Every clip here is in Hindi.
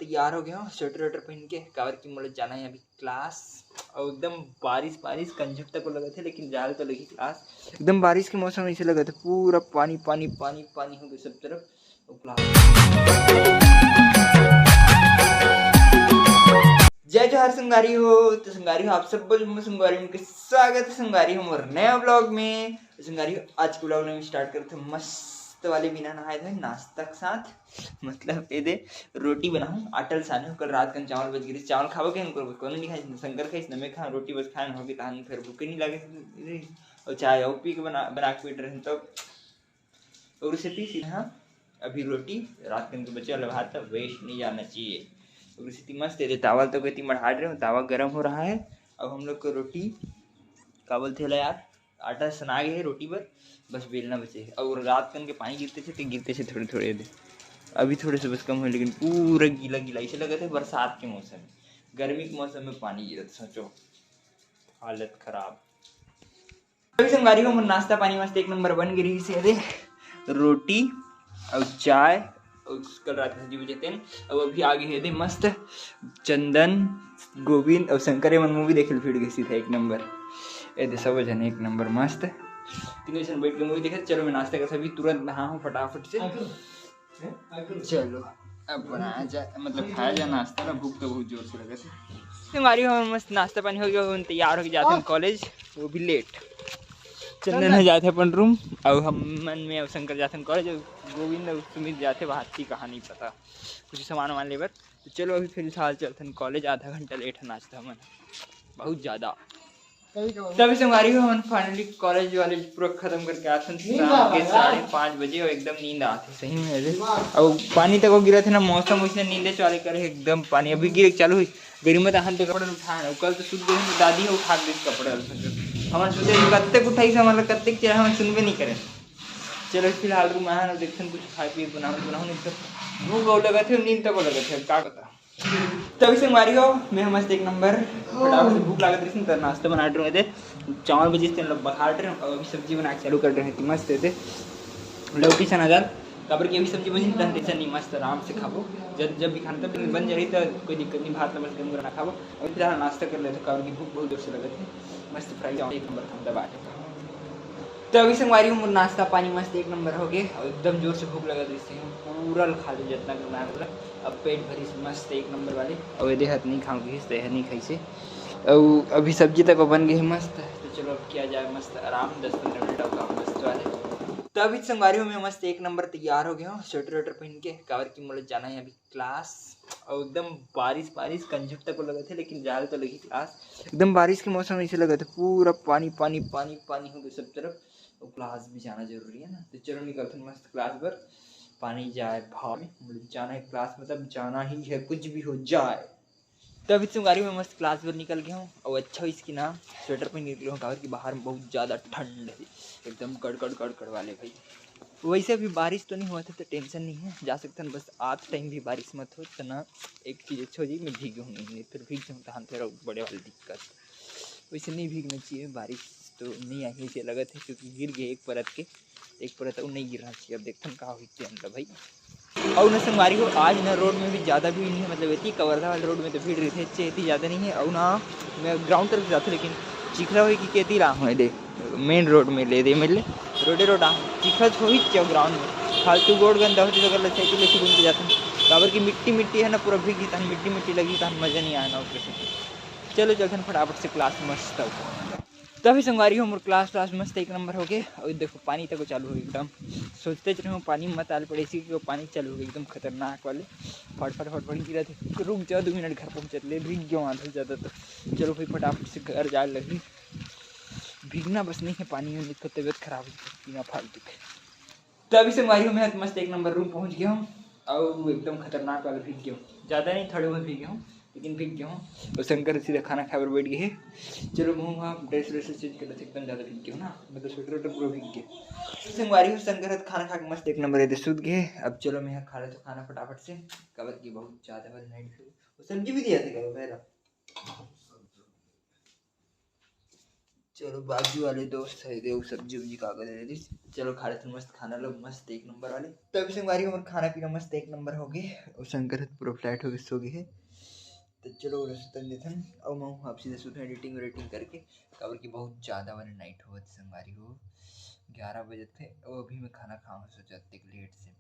तैयार हो गया हूँ स्वेटर वेटर पहन के। कावर की मोड़ जाना है अभी क्लास। और एकदम बारिश बारिश कंजक तक को लगे थे, लेकिन जाल तो लगी क्लास। एकदम बारिश के मौसम ऐसे लगे थे, पूरा पानी पानी पानी पानी हो गया सब तरफ। जय जोहार संगारी हो। तो संगारी हो आप सब संगारी में स्वागत है। संगारी हो मोर नया ब्लॉग में। संगारी हो आज के ब्लॉग में स्टार्ट करते हैं मस्त वाले बिना नहाए धोए नाश्ता के साथ। मतलब ये दे रोटी बनाऊं आटल साने। कल रात का चावल बच गए, चावल खाओ के कौन नहीं खाई, शंकर खाई न मैं खा रोटी बस खाए होगी तहान फिर भूखे नहीं लगे। और चाय और पी के बना के पीट रहे तो और उसे पी सी। हाँ अभी रोटी रात के बचे वाला भात वेस्ट नहीं जाना चाहिए। स्थिति मस्त है। चावल तो कहती बढ़ा रहे हो, तावा गर्म हो रहा है। अब हम लोग को रोटी का बोलते है यार, आटा सना गया है रोटी पर, बस बेलना बचे है। और रात के पानी गिरते थे तो गिरते से थोड़े थोड़े दे, अभी थोड़े से बस कम हुए, लेकिन पूरा गीला गीला ऐसे लगे थे बरसात के मौसम। गर्मी के मौसम में पानी गिरा, सोचो हालत खराब। अभी संगारी को नाश्ता पानी मस्त एक नंबर बन गई से रोटी और चाय और कल रात में 10 बजे थे। अब अभी आगे है दे मस्त चंदन गोविंद और शंकर मन मूवी देखे फिर गई था एक नंबर। ए दे सब जन एक नंबर मस्त तीनों जन बैठ के मूवी देखे। चलो मैं नाश्ता कर सभी तुरंत नहा हूँ फटाफट से। चलो अब बनाया जाए, मतलब खाया जाए नाश्ता ना, भूख तो बहुत जोर से लगे थे। हमारी मस्त नाश्ता पानी हो गया, तैयार हो जाते हैं कॉलेज, वो भी लेट। चंदन है जाते अपन रूम और हम मन में शंकर जाते हैं कॉलेज। गोविंद और सुमित जाते बाहर की कहानी पता कुछ सामान वामान लेबर। तो चलो अभी फिर साल चलते हैं कॉलेज, आधा घंटा लेट है नाश्ता मन बहुत ज़्यादा। तभी से हमारी हम फाइनली कॉलेज वाले पूरा खत्म करके आते हैं शाम के 5:30 बजे। और एकदम नींद आती सही में। और पानी तक वो गिरा थे ना, मौसम वैसे नींदे चाले करे एकदम। पानी अभी गिर चालू हुई गर्मी में तो कपड़े उठाए। कल तो सूख गए दादी है उठा दे कपड़े हमारे सोचे कत्ते उठाई से हमारे कत्ते चेहरा हम सुनबे नहीं करें। चलो फिलहाल रूम आया देखते हैं कुछ खाए पिए बनाओ नहीं तो भूख लगा थे, नींद तक लगे थे क्या पता। तभी से हमारी हो मैं मस्त एक नंबर फटाफट से भूख लगा रही थी तो नाश्ता बना रहे थे। चावल बजे से लोग बखा रहे हैं और अभी सब्जी बना के चालू कर रहे थे मस्त थे लौकी चना दाल। कबर की अभी सब्जी बनी टेंशन नहीं, मस्त आराम से खाबो। जब भी खाना तब बन जाए तो कोई दिक्कत नहीं, भात नमक गरम ना खाबो। अभी फिलहाल नाश्ता कर लेते कबर की भूख बहुत जोर से लगे थे। मस्त फ्राई एक नंबर खाना बाटे। तो अभी से हमारी उम्र नाश्ता पानी मस्त एक नंबर हो गए और एकदम जोर से भूख लगा इससे पूरा खा ली जितना करना है। अब पेट भरी से मस्त एक नंबर वाले। और यदि हाथ नहीं खाऊंगी तो नहीं खाई से। और अभी सब्जी तक बन गई मस्त। तो चलो अब किया जाए मस्त आराम 10-15 मिनट और काम मस्त वाले। तो अभी संगारियों में मस्त एक नंबर तैयार हो गया हूँ स्वेटर वेटर पहन के। कावर की मोड़ जाना है अभी क्लास। और एकदम बारिश बारिश कंजक तक को लगे थे, लेकिन जाल तो लगी क्लास। एकदम बारिश के मौसम ऐसे लगे थे, पूरा पानी पानी पानी पानी हो गया सब तरफ। तो क्लास भी जाना जरूरी है ना। तो चलो निकलते हैं मस्त क्लास पर। पानी जाए भाव में जाना है क्लास, मतलब जाना ही है कुछ भी हो जाए। तो अभी तुम गाड़ी में मस्त क्लास पर निकल गया हूँ। और अच्छा इसकी ना स्वेटर पर निकले हूँ कावर की बाहर में बहुत ज़्यादा ठंड है एकदम कड़ वाले भाई। वैसे अभी बारिश तो नहीं हुआ था तो टेंशन नहीं है, जा सकते हैं। बस आज टाइम भी बारिश मत हो तो ना एक चीज़ अच्छी हो जाएगी, मैं भीग नहीं फिर भीग जाऊँ तो फिर बड़े वाली दिक्कत। वैसे नहीं भीगना चाहिए, बारिश तो नहीं आई इसे लगा था क्योंकि गिर गए एक परत और नहीं गिरना चाहिए। अब देखते हैं कहाँ हुई अंदर भाई। और न संगवारी को आज ना रोड में भी ज़्यादा भीड़ नहीं है, मतलब इतनी कवर्धा वाले रोड में तो भीड़ रही थी इतनी ज़्यादा नहीं है। और ना मैं ग्राउंड तरफ जाता लेकिन चिखला हुई कि कहती रहा हूँ दे मेन रोड में ले दे मेरे रोड आ चिखला हो ही क्या ग्राउंड में फालतू गोड़ गंदा होती तो अगर साइकिल लेके घूम के जाते हैं। काबर की मिट्टी है ना पूरा भीगी था, मिट्टी लगी था, मज़ा नहीं आया ना उसके। चलो चलते हैं फटाफट से क्लास मस्त हो। तभी संगवारी हो मोर क्लास मस्त एक नंबर हो गए। और देखो पानी तक चालू हो एकदम सोचते रहे पानी मत आल पड़े इसी कि पानी चालू हो गई एकदम खतरनाक वाले। फट गिरा थे रुक जाओ 2 मिनट घर पहुँचे ले भीग गया आधा ज़्यादा। तो चलो भाई फटाफट से घर जा लगी। भीगना बस नहीं है पानी में, तो तबीयत खराब हो बिना फालतू के। तो अभी संगवारी हो मैं मस्त एक नंबर रूम पहुँच गया हूँ और एकदम खतरनाक वाला भीग गया हूँ। ज़्यादा नहीं थोड़े बहुत भीगे हूँ लेकिन भीग गया हूँ। और शंकर सीधा खाना खाकर बैठ गए है। चलो मुँह वहाँ ड्रेस चेंज कर लेते एकदम ज़्यादा भीग गया हूँ ना, मतलब स्वेटर पूरा भीग गया। संगवारी हो शंकर खाना खा के मस्त एक नंबर है सूद गए। अब चलो मैं खा लेता खाना फटाफट से। कवर की बहुत ज़्यादा वाली नाइट सब्जी भी दिया था कवर पहला। चलो बाजू वाले दोस्त है दे सब्जी उब्जी कागज दे दी। चलो खा लेते मस्त खाना लो मस्त एक नंबर वाले। तभी संगवारी हमारे खाना पीना मस्त एक नंबर हो गए और शंकर पूरा फ्लैट हो गए सो गए है। तो चलो रसतन देथन और मैं आप सीधे सुबह एडिटिंग वेडिटिंग करके कवर की बहुत ज़्यादा वाले नाइट हुआ थी संगवारी हो 11 बजे थे और अभी मैं खाना खाऊँ सोचा लेट से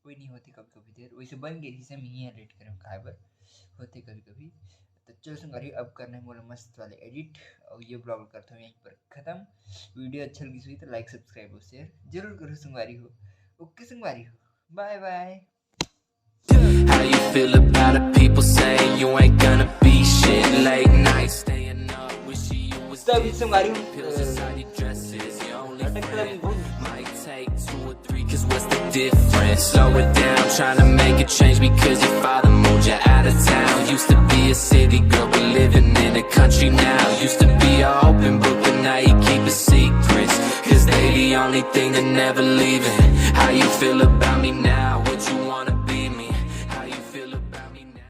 कोई नहीं होती कभी कभी देर वैसे बन गई थी से मैं ही लेट करें खाए पर होते कभी कभी। तो चलो संगवारी अब करने बोले मस्त वाले एडिट और ये ब्लॉग करता हूँ यहीं पर ख़त्म। वीडियो अच्छा लगी हुई तो लाइक सब्सक्राइब और शेयर जरूर करो संगवारी हो। ओके संगवारी हो bye bye. How you feel about it? People say you ain't gonna be shit. Late night staying up, wishing you was तभी संगवारी हो pills inside your dresses. Your only friend might take 2 or 3, 'cause what's the difference? Slow it down, trying to make a change because your father moved you out of town. Used to be a city girl, but living in the country now. Used to be a open book, but now you keep a secrets, 'cause they the only thing that never leaving. How you feel about me now?